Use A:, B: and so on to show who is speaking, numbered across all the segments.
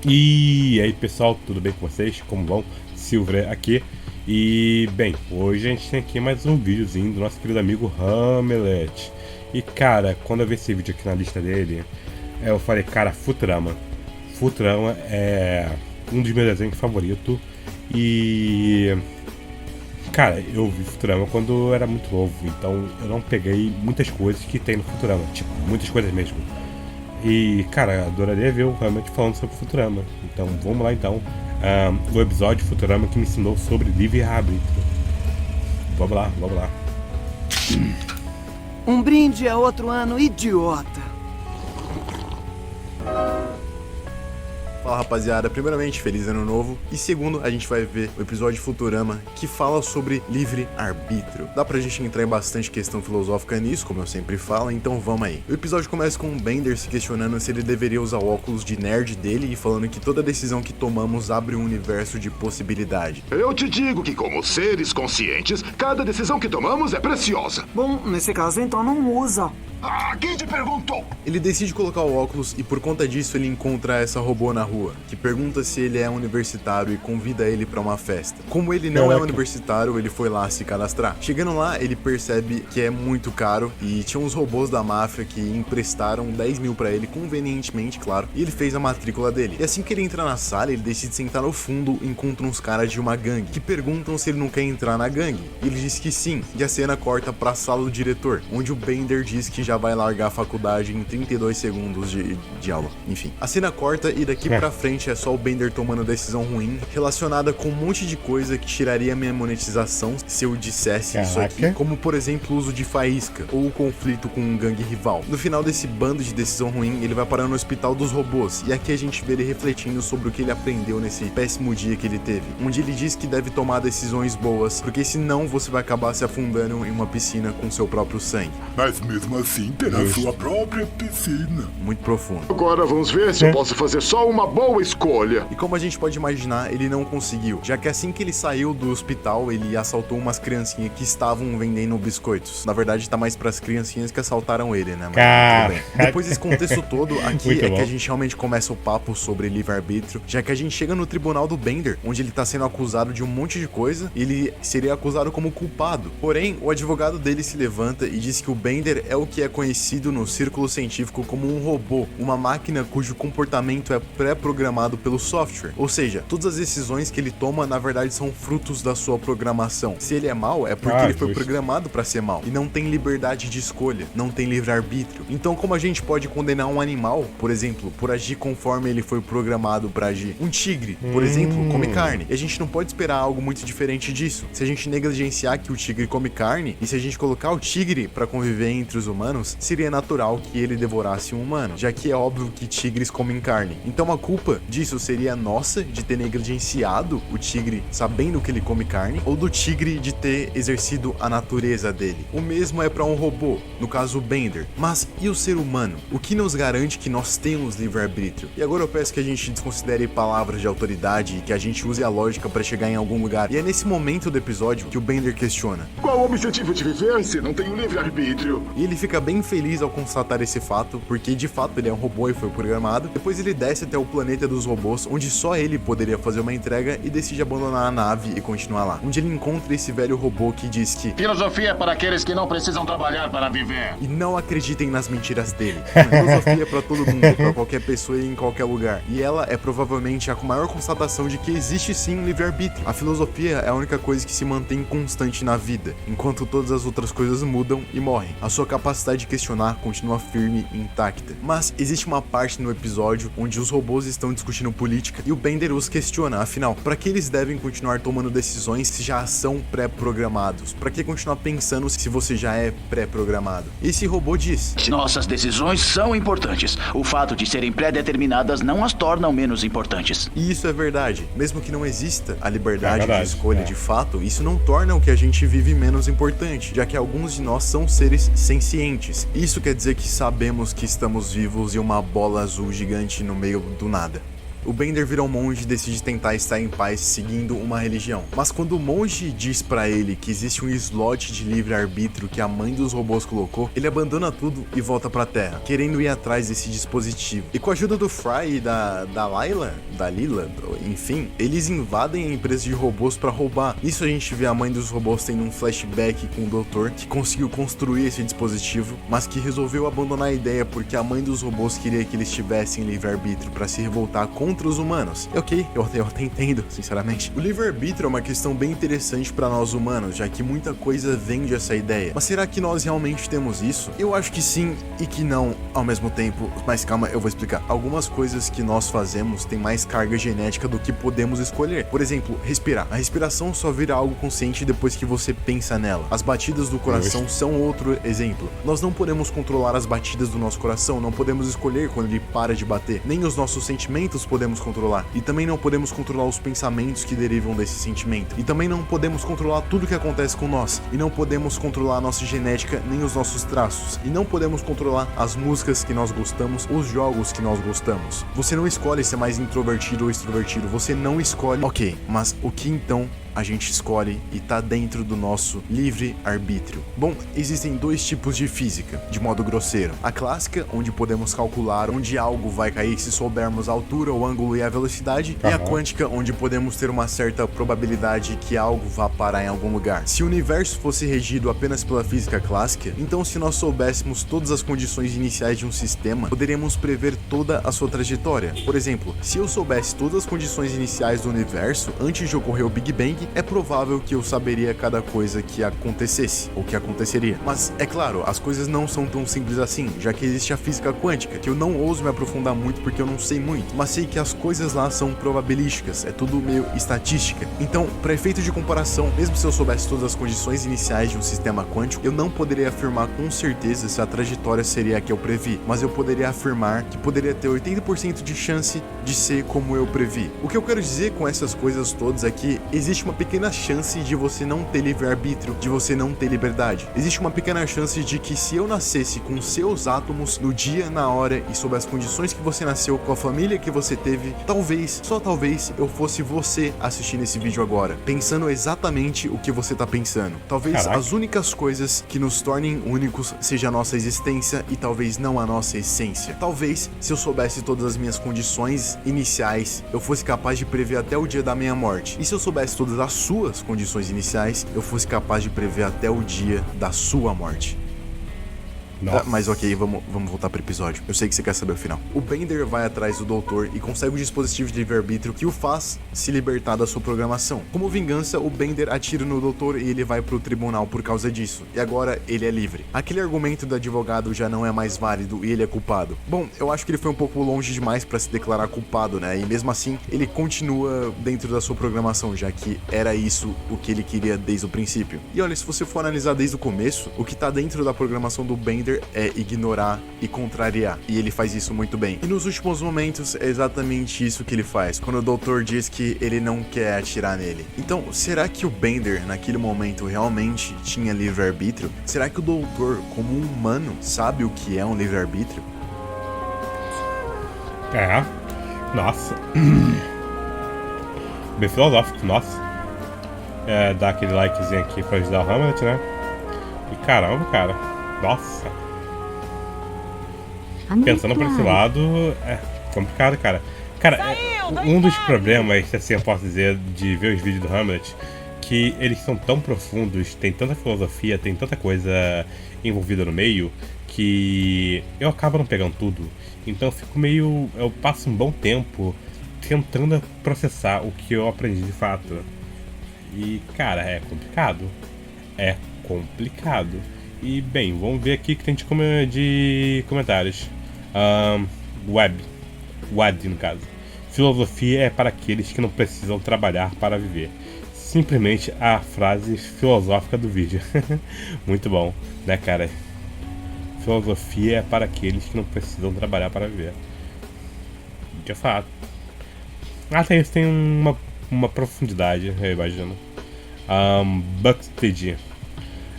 A: E aí pessoal, tudo bem com vocês? Como vão? Silver aqui. E bem, hoje a gente tem aqui mais um videozinho do nosso querido amigo Hamlet. E cara, quando eu vi esse vídeo aqui na lista dele, eu falei, cara, Futurama. Futurama é um dos meus desenhos favoritos. E cara, eu vi Futurama quando eu era muito novo, então eu não peguei muitas coisas que tem no Futurama, tipo, muitas coisas mesmo. E, cara, adoraria ver o Hamlet falando sobre Futurama. Então, vamos lá então. O episódio Futurama que me ensinou sobre livre-arbítrio. Vamos lá, vamos lá.
B: Um brinde a outro ano idiota.
C: Fala rapaziada, primeiramente, feliz ano novo. E segundo, a gente vai ver o episódio Futurama que fala sobre livre-arbítrio. Dá pra gente entrar em bastante questão filosófica nisso, como eu sempre falo, então vamos aí. O episódio começa com o Bender se questionando se ele deveria usar o óculos de nerd dele e falando que toda decisão que tomamos abre um universo de possibilidade.
D: Eu te digo que, como seres conscientes, cada decisão que tomamos é preciosa.
B: Bom, nesse caso então não usa.
D: Ah, quem te perguntou?
C: Ele decide colocar o óculos e por conta disso ele encontra essa robô na rua, que pergunta se ele é universitário e convida ele pra uma festa. Como ele não é universitário, ele foi lá se cadastrar. Chegando lá, ele percebe que é muito caro e tinha uns robôs da máfia que emprestaram 10 mil pra ele, convenientemente, claro, e ele fez a matrícula dele. E assim que ele entra na sala, ele decide sentar no fundo e encontra uns caras de uma gangue, que perguntam se ele não quer entrar na gangue. E ele diz que sim, e a cena corta pra sala do diretor, onde o Bender diz que já vai largar a faculdade em 32 segundos de aula. Enfim, a cena corta e daqui pra frente é só o Bender tomando decisão ruim relacionada com um monte de coisa que tiraria minha monetização se eu dissesse isso aqui, como por exemplo o uso de faísca ou o conflito com um gangue rival. No final desse bando de decisão ruim, ele vai parar no hospital dos robôs e aqui a gente vê ele refletindo sobre o que ele aprendeu nesse péssimo dia que ele teve, onde ele diz que deve tomar decisões boas, porque senão você vai acabar se afundando em uma piscina com seu próprio sangue.
D: Mas mesmo assim terá sua própria piscina.
C: Muito profundo.
D: Agora vamos ver se eu posso fazer só uma boa escolha.
C: E como a gente pode imaginar, ele não conseguiu, já que assim que ele saiu do hospital, ele assaltou umas criancinhas que estavam vendendo biscoitos. Na verdade, tá mais pras criancinhas que assaltaram ele, né? Mas tudo bem. Depois desse contexto todo, aqui que a gente realmente começa o papo sobre livre-arbítrio, já que a gente chega no tribunal do Bender, onde ele tá sendo acusado de um monte de coisa, e ele seria acusado como culpado. Porém, o advogado dele se levanta e diz que o Bender é o que é conhecido no círculo científico como um robô, uma máquina cujo comportamento é pré-programado pelo software. Ou seja, todas as decisões que ele toma, na verdade, são frutos da sua programação. Se ele é mau, é porque ele foi programado para ser mau. E não tem liberdade de escolha, não tem livre-arbítrio. Então, como a gente pode condenar um animal, por exemplo, por agir conforme ele foi programado para agir? Um tigre, por exemplo, come carne. E a gente não pode esperar algo muito diferente disso. Se a gente negligenciar que o tigre come carne, e se a gente colocar o tigre para conviver entre os humanos, seria natural que ele devorasse um humano, já que é óbvio que tigres comem carne. Então a culpa disso seria nossa de ter negligenciado o tigre sabendo que ele come carne, ou do tigre de ter exercido a natureza dele. O mesmo é para um robô, no caso o Bender. Mas e o ser humano? O que nos garante que nós temos livre-arbítrio? E agora eu peço que a gente desconsidere palavras de autoridade e que a gente use a lógica para chegar em algum lugar. E é nesse momento do episódio que o Bender questiona:
D: qual o objetivo de viver se não tenho livre-arbítrio?
C: E ele fica bem feliz ao constatar esse fato, porque de fato ele é um robô e foi programado. Depois ele desce até o planeta dos robôs, onde só ele poderia fazer uma entrega, e decide abandonar a nave e continuar lá, onde ele encontra esse velho robô que diz que
E: filosofia é para aqueles que não precisam trabalhar para viver.
C: E não acreditem nas mentiras dele. Filosofia é pra todo mundo, pra qualquer pessoa e em qualquer lugar. E ela é provavelmente a maior constatação de que existe sim um livre-arbítrio. A filosofia é a única coisa que se mantém constante na vida, enquanto todas as outras coisas mudam e morrem. A sua capacidade de questionar continua firme e intacta. Mas existe uma parte no episódio onde os robôs estão discutindo política e o Bender os questiona, afinal, para que eles devem continuar tomando decisões se já são pré-programados? Para que continuar pensando se você já é pré-programado? Esse robô diz:
E: nossas decisões são importantes. O fato de serem pré-determinadas não as tornam menos importantes.
C: E isso é verdade. Mesmo que não exista a liberdade de escolha de fato, isso não torna o que a gente vive menos importante, já que alguns de nós são seres sencientes. Isso quer dizer que sabemos que estamos vivos e uma bola azul gigante no meio do nada. O Bender vira um monge e decide tentar estar em paz seguindo uma religião. Mas quando o monge diz pra ele que existe um slot de livre-arbítrio que a mãe dos robôs colocou, ele abandona tudo e volta pra Terra, querendo ir atrás desse dispositivo. E com a ajuda do Fry e da Lila, enfim, eles invadem a empresa de robôs pra roubar. Nisso a gente vê a mãe dos robôs tendo um flashback com o doutor que conseguiu construir esse dispositivo, mas que resolveu abandonar a ideia porque a mãe dos robôs queria que eles tivessem livre-arbítrio pra se revoltar contra os humanos. E ok, eu até entendo, sinceramente. O livre-arbítrio é uma questão bem interessante pra nós humanos, já que muita coisa vem dessa ideia. Mas será que nós realmente temos isso? Eu acho que sim e que não ao mesmo tempo. Mas calma, eu vou explicar. Algumas coisas que nós fazemos têm mais carga genética do que podemos escolher. Por exemplo, respirar. A respiração só vira algo consciente depois que você pensa nela. As batidas do coração são outro exemplo. Nós não podemos controlar as batidas do nosso coração, não podemos escolher quando ele para de bater. Nem os nossos sentimentos podemos controlar. E também não podemos controlar os pensamentos que derivam desse sentimento. E também não podemos controlar tudo que acontece com nós. E não podemos controlar a nossa genética, nem os nossos traços. E não podemos controlar as músicas que nós gostamos, os jogos que nós gostamos. Você não escolhe ser mais introvertido ou extrovertido. Você não escolhe. Ok, mas o que então a gente escolhe e tá dentro do nosso livre-arbítrio? Bom, existem dois tipos de física, de modo grosseiro. A clássica, onde podemos calcular onde algo vai cair se soubermos a altura, o ângulo e a velocidade, e a quântica, onde podemos ter uma certa probabilidade que algo vá parar em algum lugar. Se o universo fosse regido apenas pela física clássica, então se nós soubéssemos todas as condições iniciais de um sistema, poderíamos prever toda a sua trajetória. Por exemplo, se eu soubesse todas as condições iniciais do universo antes de ocorrer o Big Bang, é provável que eu saberia cada coisa que acontecesse, ou que aconteceria. Mas, é claro, as coisas não são tão simples assim, já que existe a física quântica, que eu não ouso me aprofundar muito porque eu não sei muito, mas sei que as coisas lá são probabilísticas, é tudo meio estatística. Então, para efeito de comparação, mesmo se eu soubesse todas as condições iniciais de um sistema quântico, eu não poderia afirmar com certeza se a trajetória seria a que eu previ, mas eu poderia afirmar que poderia ter 80% de chance de ser como eu previ. O que eu quero dizer com essas coisas todas é que existe uma pequena chance de você não ter livre-arbítrio, de você não ter liberdade. Existe uma pequena chance de que se eu nascesse com seus átomos no dia, na hora e sob as condições que você nasceu, com a família que você teve, talvez, só talvez, eu fosse você assistindo esse vídeo agora, pensando exatamente o que você tá pensando. Talvez as únicas coisas que nos tornem únicos seja a nossa existência e talvez não a nossa essência. Talvez, se eu soubesse todas as minhas condições iniciais, eu fosse capaz de prever até o dia da minha morte. E se eu soubesse todas as suas condições iniciais, eu fosse capaz de prever até o dia da sua morte. Mas ok, vamos voltar pro episódio. Eu sei que você quer saber o final. O Bender vai atrás do doutor e consegue um dispositivo de livre-arbítrio que o faz se libertar da sua programação. Como vingança, o Bender atira no doutor e ele vai pro tribunal por causa disso. E agora ele é livre. Aquele argumento do advogado já não é mais válido e ele é culpado. Bom, eu acho que ele foi um pouco longe demais pra se declarar culpado, né? E mesmo assim, ele continua dentro da sua programação, já que era isso o que ele queria desde o princípio. E olha, se você for analisar desde o começo, o que tá dentro da programação do Bender é ignorar e contrariar, e ele faz isso muito bem. E nos últimos momentos é exatamente isso que ele faz, quando o doutor diz que ele não quer atirar nele. Então, será que o Bender naquele momento realmente tinha livre-arbítrio? Será que o doutor, como um humano, sabe o que é um livre-arbítrio?
A: Nossa. Bem filosófico, nossa. Dá aquele likezinho aqui pra ajudar o Hamlet, né? E caramba, cara. Nossa. Pensando por esse lado, é complicado, cara. Cara, um dos problemas, assim eu posso dizer, de ver os vídeos do Hamlet, que eles são tão profundos, tem tanta filosofia, tem tanta coisa envolvida no meio, que eu acabo não pegando tudo. Então eu passo um bom tempo tentando processar o que eu aprendi de fato. E, cara, é complicado. É complicado. E, bem, vamos ver aqui que tem de comentários. Wad, no caso. Filosofia é para aqueles que não precisam trabalhar para viver. Simplesmente a frase filosófica do vídeo. Muito bom, né, cara? Filosofia é para aqueles que não precisam trabalhar para viver. De fato. Até isso tem uma profundidade, eu imagino. Buxted.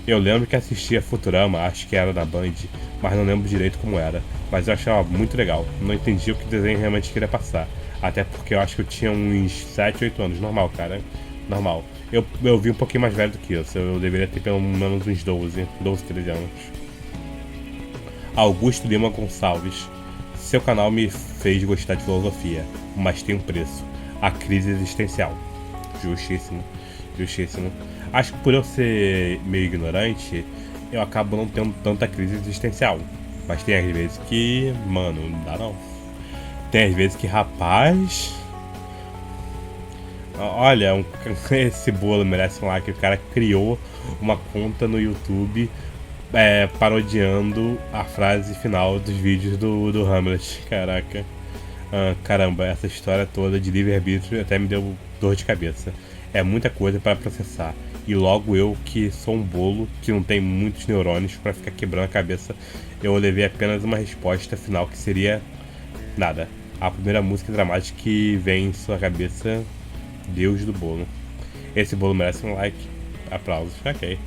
A: Eu lembro que assistia Futurama, acho que era na Band, mas não lembro direito como era. Mas eu achava muito legal, não entendi o que o desenho realmente queria passar. Até porque eu acho que eu tinha uns 7, 8 anos. Normal, cara. Normal. Eu vi um pouquinho mais velho do que isso. Eu deveria ter pelo menos uns 12, 13 anos. Augusto Lima Gonçalves. Seu canal me fez gostar de filosofia, mas tem um preço. A crise existencial. Justíssimo. Justíssimo. Acho que por eu ser meio ignorante, eu acabo não tendo tanta crise existencial. Mas tem às vezes que, mano, não dá não. Tem às vezes que, rapaz... Olha, esse bolo merece um like. O cara criou uma conta no YouTube parodiando a frase final dos vídeos do Hamlet. Caraca. Caramba, essa história toda de livre-arbítrio até me deu dor de cabeça. É muita coisa para processar. E logo eu, que sou um bolo, que não tem muitos neurônios para ficar quebrando a cabeça, eu levei apenas uma resposta final que seria nada. A primeira música dramática que vem em sua cabeça, Deus do bolo. Esse bolo merece um like. Aplausos. Ok.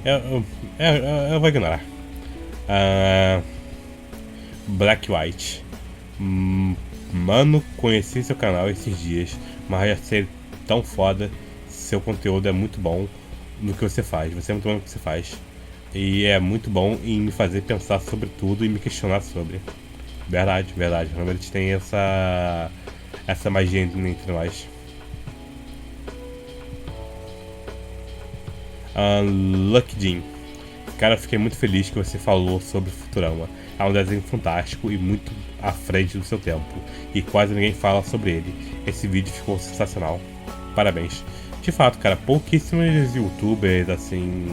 A: Eu vou ignorar. Black White. Mano, conheci seu canal esses dias, mas já sei tão foda. Seu conteúdo é muito bom no que você faz. Você é muito bom no que você faz. E é muito bom em me fazer pensar sobre tudo e me questionar sobre. Verdade, verdade. Realmente tem essa magia entre nós. Lucky Jean. Cara, eu fiquei muito feliz que você falou sobre Futurama. É um desenho fantástico e muito à frente do seu tempo. E quase ninguém fala sobre ele. Esse vídeo ficou sensacional. Parabéns. De fato, cara, pouquíssimos youtubers, assim,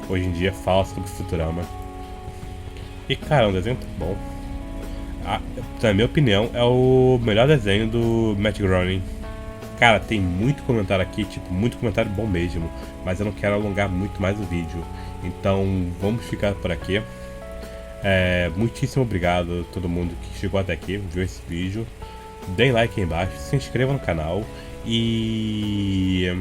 A: hoje em dia falam sobre Futurama. E, cara, é um desenho muito bom. Na minha opinião, é o melhor desenho do Matt Groening. Cara, tem muito comentário aqui, tipo, muito comentário bom mesmo. Mas eu não quero alongar muito mais o vídeo. Então, vamos ficar por aqui. Muitíssimo obrigado a todo mundo que chegou até aqui, viu esse vídeo. Deem like aí embaixo, se inscrevam no canal. E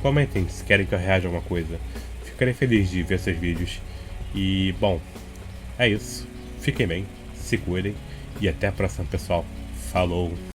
A: comentem se querem que eu reaja a alguma coisa. Ficarei feliz de ver seus vídeos. E, bom, é isso. Fiquem bem, se cuidem. E até a próxima, pessoal. Falou!